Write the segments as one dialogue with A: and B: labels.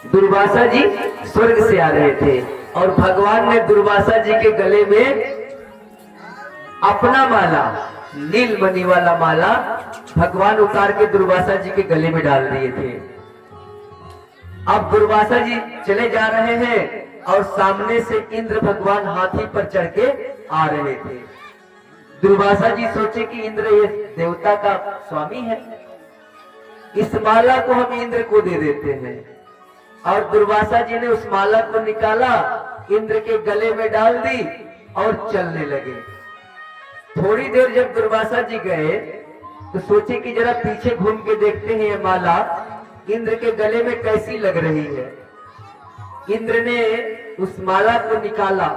A: दुर्वासा जी स्वर्ग से आ रहे थे और भगवान ने दुर्वासा जी के गले में अपना माला, नीलमणि वाला माला भगवान उतार के दुर्वासा जी के गले में डाल दिए थे। अब दुर्वासा जी चले जा रहे हैं और सामने से इंद्र भगवान हाथी पर चढ़ के आ रहे थे। दुर्वासा जी सोचे कि इंद्र ये देवता का स्वामी है, इस माला को हम इंद्र को दे देते हैं। और दुर्वासा जी ने उस माला को निकाला, इंद्र के गले में डाल दी और चलने लगे। थोड़ी देर जब दुर्वासा जी गए तो सोचे कि जरा पीछे घूम के देखते हैं ये माला इंद्र के गले में कैसी लग रही है। इंद्र ने उस माला को निकाला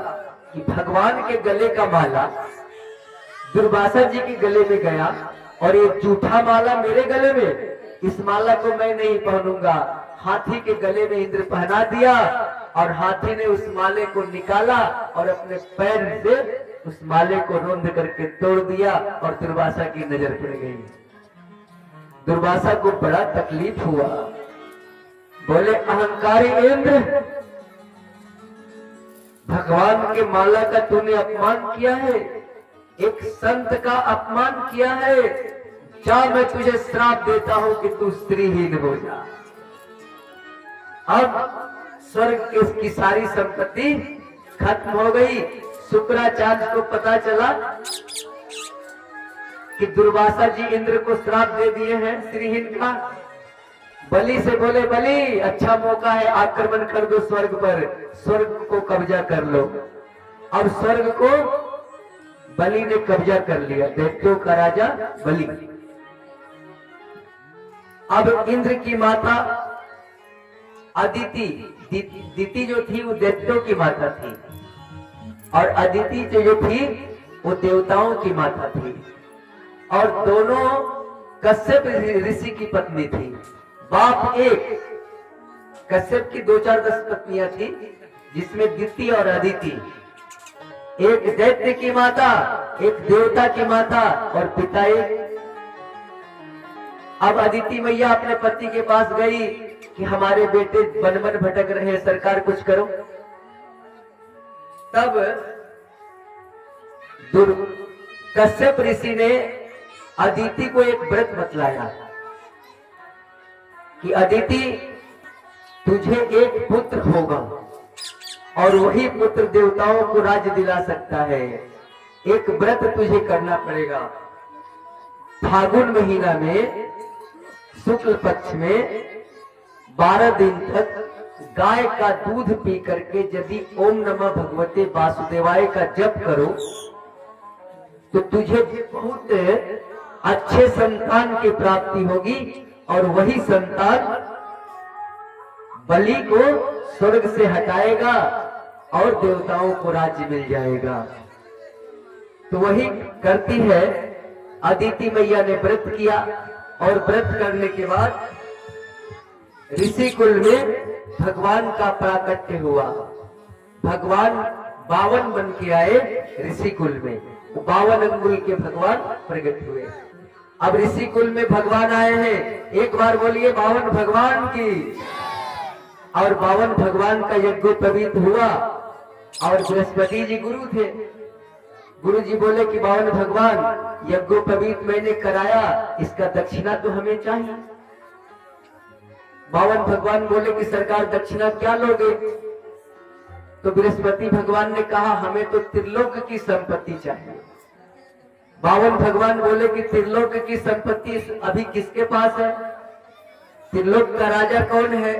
A: कि भगवान के गले का माला दुर्वासा जी के गले में गया और ये जूठा माला मेरे गले में, इस माला को मैं नहीं पहनूंगा। हाथी के गले में इंद्र पहना दिया और हाथी ने उस माले को निकाला और अपने पैर से उस माले को रोंद करके तोड़ दिया और दुर्वासा की नजर पड़ गई। दुर्वासा को बड़ा तकलीफ हुआ। बोले, अहंकारी इंद्र, भगवान के माला का तूने अपमान किया है, एक संत का अपमान किया है। जा, मैं तुझे श्राप देता हूं कि तू स्त्रीहीन हो जा। अब स्वर्ग की सारी संपत्ति खत्म हो गई। शुक्राचार्य को पता चला कि दुर्वासा जी इंद्र को श्राप दे दिए हैं स्त्रीहीन का। बलि से बोले, बलि अच्छा मौका है, आक्रमण कर दो स्वर्ग पर, स्वर्ग को कब्जा कर लो। अब स्वर्ग को बलि ने कब्जा कर लिया, दैत्यों का राजा बलि। अब इंद्र की माता अदिति, दिति जो थी वो दैत्यों की माता थी और अदिति जो थी वो देवताओं की माता थी। और दोनों कश्यप ऋषि की पत्नी थी। बाप एक, कश्यप की 2-4-10 पत्नियां थी, जिसमें दिति और अदिति, एक दैत्य की माता, एक देवता की माता और पिता एक। अब अदिति मैया अपने पति के पास गई कि हमारे बेटे वन वन भटक रहे हैं, सरकार कुछ करो। तब कश्यप ऋषि ने अदिति को एक व्रत बतलाया कि अदिति, तुझे एक पुत्र होगा और वही पुत्र देवताओं को राज्य दिला सकता है। एक व्रत तुझे करना पड़ेगा। फागुन महीना में शुक्ल पक्ष में 12 दिन तक गाय का दूध पी करके यदि ओम नमः भगवते वासुदेवाय का जप करो तो तुझे बहुत अच्छे संतान की प्राप्ति होगी और वही संतान बलि को स्वर्ग से हटाएगा और देवताओं को राज्य मिल जाएगा। तो वही करती है। अदिति मैया ने व्रत किया और व्रत करने के बाद ऋषि कुल में भगवान का प्राकट्य हुआ। भगवान 52 बन के आए ऋषि कुल में, 52 अंगुल के भगवान प्रकट हुए। अब ऋषि कुल में भगवान आए हैं, एक बार बोलिए 52 भगवान की। और 52 भगवान का यज्ञोपवीत हुआ और बृहस्पति जी गुरु थे। गुरु जी बोले कि 52 भगवान, यज्ञोपवीत मैंने कराया, इसका दक्षिणा तो हमें चाहिए। 52 भगवान बोले कि सरकार दक्षिणा क्या लोगे? तो बृहस्पति भगवान ने कहा, हमें तो त्रिलोक की संपत्ति चाहिए। 52 भगवान बोले कि त्रिलोक की संपत्ति अभी किसके पास है? त्रिलोक का राजा कौन है?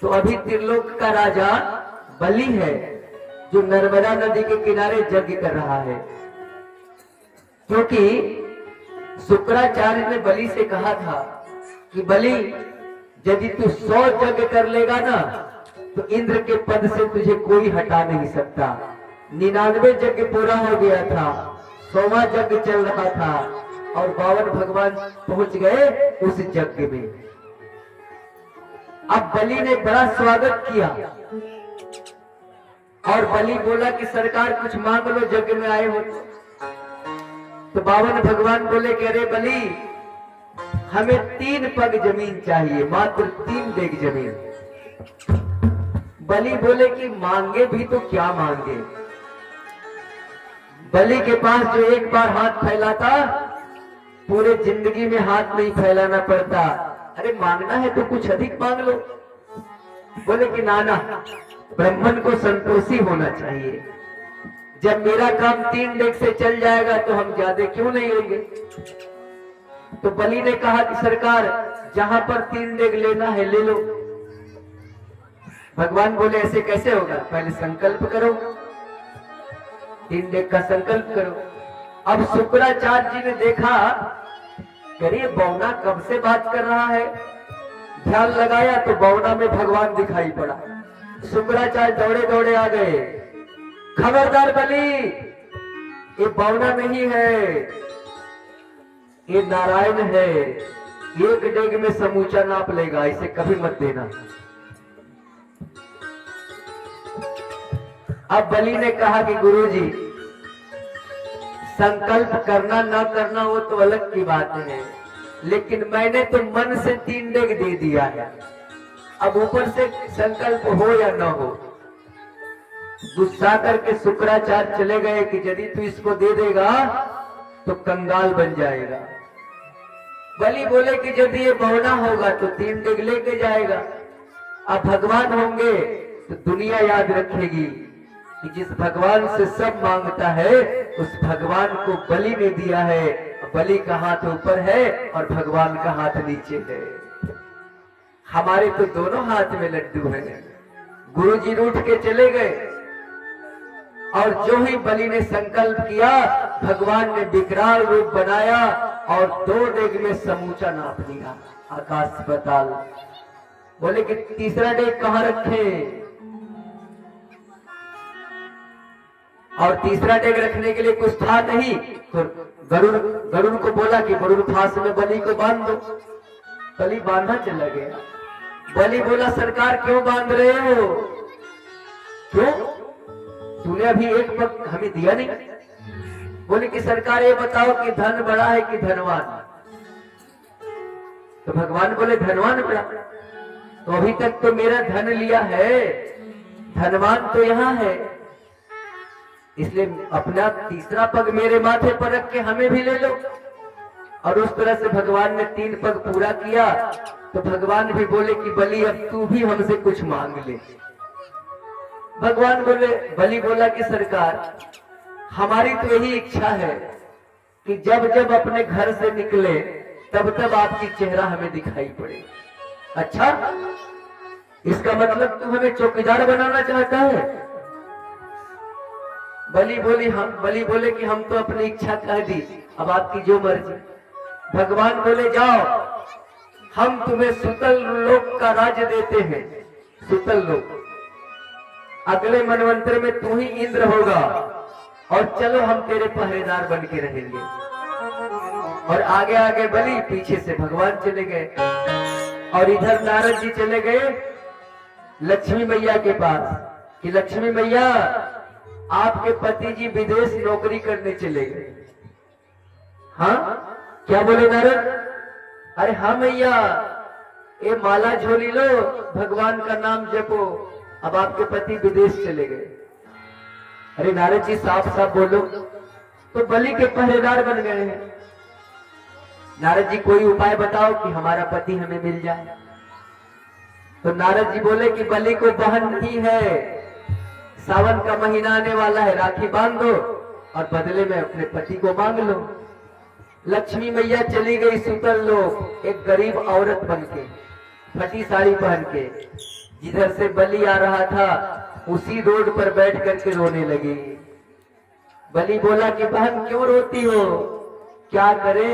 A: तो अभी त्रिलोक का राजा बलि है, जो नर्मदा नदी के किनारे यज्ञ कर रहा है। क्योंकि शुक्राचार्य ने बलि से कहा था कि बलि, यदि तू 100 यज्ञ कर लेगा ना तो इंद्र के पद से तुझे कोई हटा नहीं सकता। 99 यज्ञ पूरा हो गया था, 100वां यज्ञ चल रहा था और 52 भगवान पहुंच गए उस यज्ञ में। अब बलि ने बड़ा स्वागत किया और बलि बोला कि सरकार कुछ मांग लो, यज्ञ में आए हो। तो 52 भगवान बोले कि अरे बलि, हमें 3 पग जमीन चाहिए, मात्र 3 डेग जमीन। बलि बोले कि मांगे भी तो क्या मांगे। बलि के पास जो एक बार हाथ फैलाता, पूरे जिंदगी में हाथ नहीं फैलाना पड़ता। अरे मांगना है तो कुछ अधिक मांग लो। बोले कि नाना, ब्राह्मण को संतोषी होना चाहिए। जब मेरा काम 3 डेग से चल जाएगा तो हम ज्यादा क्यों नहीं लेंगे। तो बलि ने कहा कि सरकार, जहां पर 3 डेग लेना है ले लो। भगवान बोले ऐसे कैसे होगा, पहले संकल्प करो, 3 डेग का संकल्प करो। अब शुक्राचार्य जी ने देखा, अरे बौना कब से बात कर रहा है। ध्यान लगाया तो बौना में भगवान दिखाई पड़ा। शुक्राचार्य दौड़े दौड़े आ गए, खबरदार बलि, ये बौना नहीं है, ये नारायण है, 1 डेग में समूचा नाप लेगा, इसे कभी मत देना। अब बलि ने कहा कि गुरुजी, संकल्प करना ना करना वो तो अलग की बात है, लेकिन मैंने तो मन से 3 डेग दे दिया है। अब ऊपर से संकल्प हो या ना हो। गुस्सा करके शुक्राचार्य चले गए कि यदि तू इसको दे देगा तो कंगाल बन जाएगा। बलि बोले कि यदि ये बौना होगा तो 3 डेग लेके जाएगा। अब भगवान होंगे तो दुनिया याद रखेगी कि जिस भगवान से सब मांगता है उस भगवान को बलि ने दिया है। बलि का हाथ ऊपर है और भगवान का हाथ नीचे है। हमारे तो दोनों हाथ में लड्डू है। गुरुजी रूठ के चले गए और जो ही बलि ने संकल्प किया, भगवान ने विकराल रूप बनाया और 2 डेग में समूचा नाप लिया, आकाश पाताल। बोले कि तीसरा डेग कहां रखे, और तीसरा डेग रखने के लिए कुछ था नहीं। तो गरुड़ को बोला कि गरुड़ फांस में बलि को बांध दो। बलि बांधा चला गया। बलि बोला, सरकार क्यों बांध रहे हो, क्यों, तूने अभी एक पग हमें दिया नहीं। बोले कि सरकार ये बताओ कि धन बड़ा है कि धनवान। तो भगवान बोले धनवान बड़ा। तो अभी तक तो मेरा धन लिया है, धनवान तो यहाँ है, इसलिए अपना तीसरा पग मेरे माथे पर रख के हमें भी ले लो। और उस तरह से भगवान ने 3 पग पूरा किया। तो भगवान भी बोले कि बलि अब तू भी हमसे कुछ मांग ले। भगवान बोले, बलि बोला कि सरकार, हमारी तो यही इच्छा है कि जब जब अपने घर से निकले तब तब आपकी चेहरा हमें दिखाई पड़े। अच्छा, इसका मतलब तू हमें चौकीदार बनाना चाहता है। बलि बोले कि हम तो अपनी इच्छा कह दी, अब आपकी जो मर्जी। भगवान बोले जाओ, हम तुम्हें सुतल लोक का राज्य देते हैं। सुतल लोक, अगले मनवंतर में तू ही इंद्र होगा और चलो हम तेरे पहरेदार बन के रहेंगे। और आगे आगे बलि, पीछे से भगवान चले गए। और इधर नारद जी चले गए लक्ष्मी मैया के पास कि लक्ष्मी मैया, आपके पति जी विदेश नौकरी करने चले गए। हाँ, क्या बोले नारद? अरे हाँ मैया, ये माला झोली लो, भगवान का नाम जपो, अब आपके पति विदेश चले गए। अरे नारद जी साफ साफ बोलो। तो बलि के पहरेदार बन गए हैं। नारद जी कोई उपाय बताओ कि हमारा पति हमें मिल जाए। तो नारद जी बोले कि बलि को बहन नहीं है, सावन का महीना आने वाला है, राखी बांध दो और बदले में अपने पति को मांग लो। लक्ष्मी मैया चली गई सुतल लोक, एक गरीब औरत बनके, फटी साड़ी पहन के। जिधर से बलि आ रहा था उसी रोड पर बैठ करके रोने लगी। बलि बोला कि बहन क्यों रोती हो, क्या करे,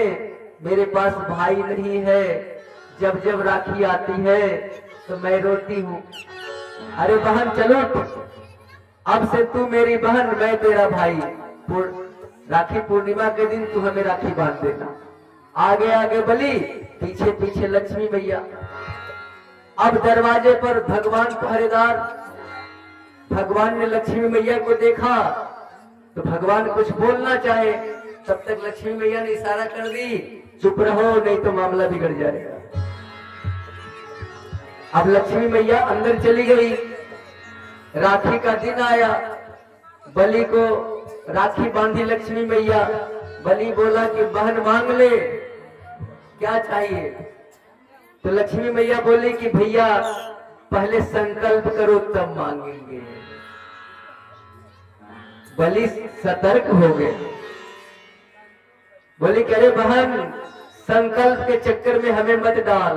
A: मेरे पास भाई नहीं है, जब जब राखी आती है तो मैं रोती हूँ। अरे बहन चलो, अब से तू मेरी बहन, मैं तेरा भाई। राखी पूर्णिमा के दिन तू हमें राखी बांध देना। आगे आगे बलि, पीछे पीछे लक्ष्मी मैया। अब दरवाजे पर भगवान पहरेदार। भगवान ने लक्ष्मी मैया को देखा तो भगवान कुछ बोलना चाहे, तब तक लक्ष्मी मैया ने इशारा कर दी, चुप रहो नहीं तो मामला बिगड़ जाएगा। अब लक्ष्मी मैया अंदर चली गई। राखी का दिन आया, बलि को राखी बांधी लक्ष्मी मैया। बलि बोला कि बहन मांग ले, क्या चाहिए? तो लक्ष्मी मैया बोली कि भैया पहले संकल्प करो तब मांगेंगे। बलि सतर्क हो गए, बोली करे बहन संकल्प के चक्कर में हमें मत डाल,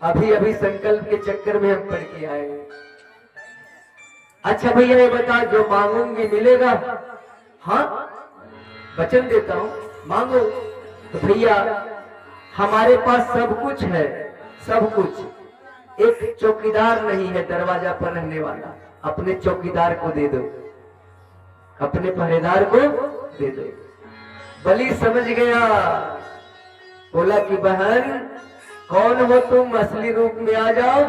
A: अभी अभी संकल्प के चक्कर में हम पड़ के आए। अच्छा भैया ये बता, जो मांगूंगी मिलेगा? हाँ वचन देता हूं, मांगो। तो भैया हमारे पास सब कुछ है, सब कुछ, एक चौकीदार नहीं है दरवाजा पर रहने वाला, अपने चौकीदार को दे दो, अपने पहरेदार को दे दो। बलि समझ गया, बोला कि बहन कौन हो तुम, असली रूप में आ जाओ।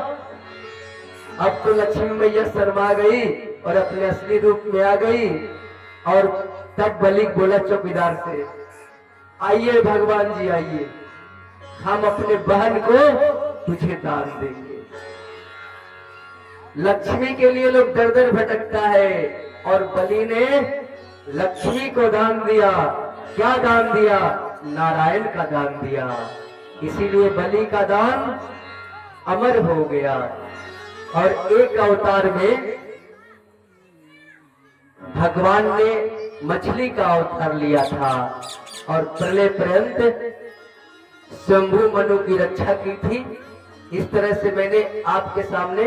A: अब तो लक्ष्मी मैया शर्मा गई और अपने असली रूप में आ गई। और तब बलि बोला चौकीदार से, आइए भगवान जी आइए, हम अपने बहन को तुझे दान देंगे। लक्ष्मी के लिए लोग दर दर भटकता है और बलि ने लक्ष्मी को दान दिया। क्या दान दिया? नारायण का दान दिया। इसीलिए बलि का दान अमर हो गया। और एक अवतार में भगवान ने मछली का अवतार लिया था और प्रलय पर्यंत शंभु मनु की रक्षा की थी। इस तरह से मैंने आपके सामने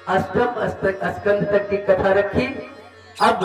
A: अष्टम स्कंद तक की कथा रखी। अब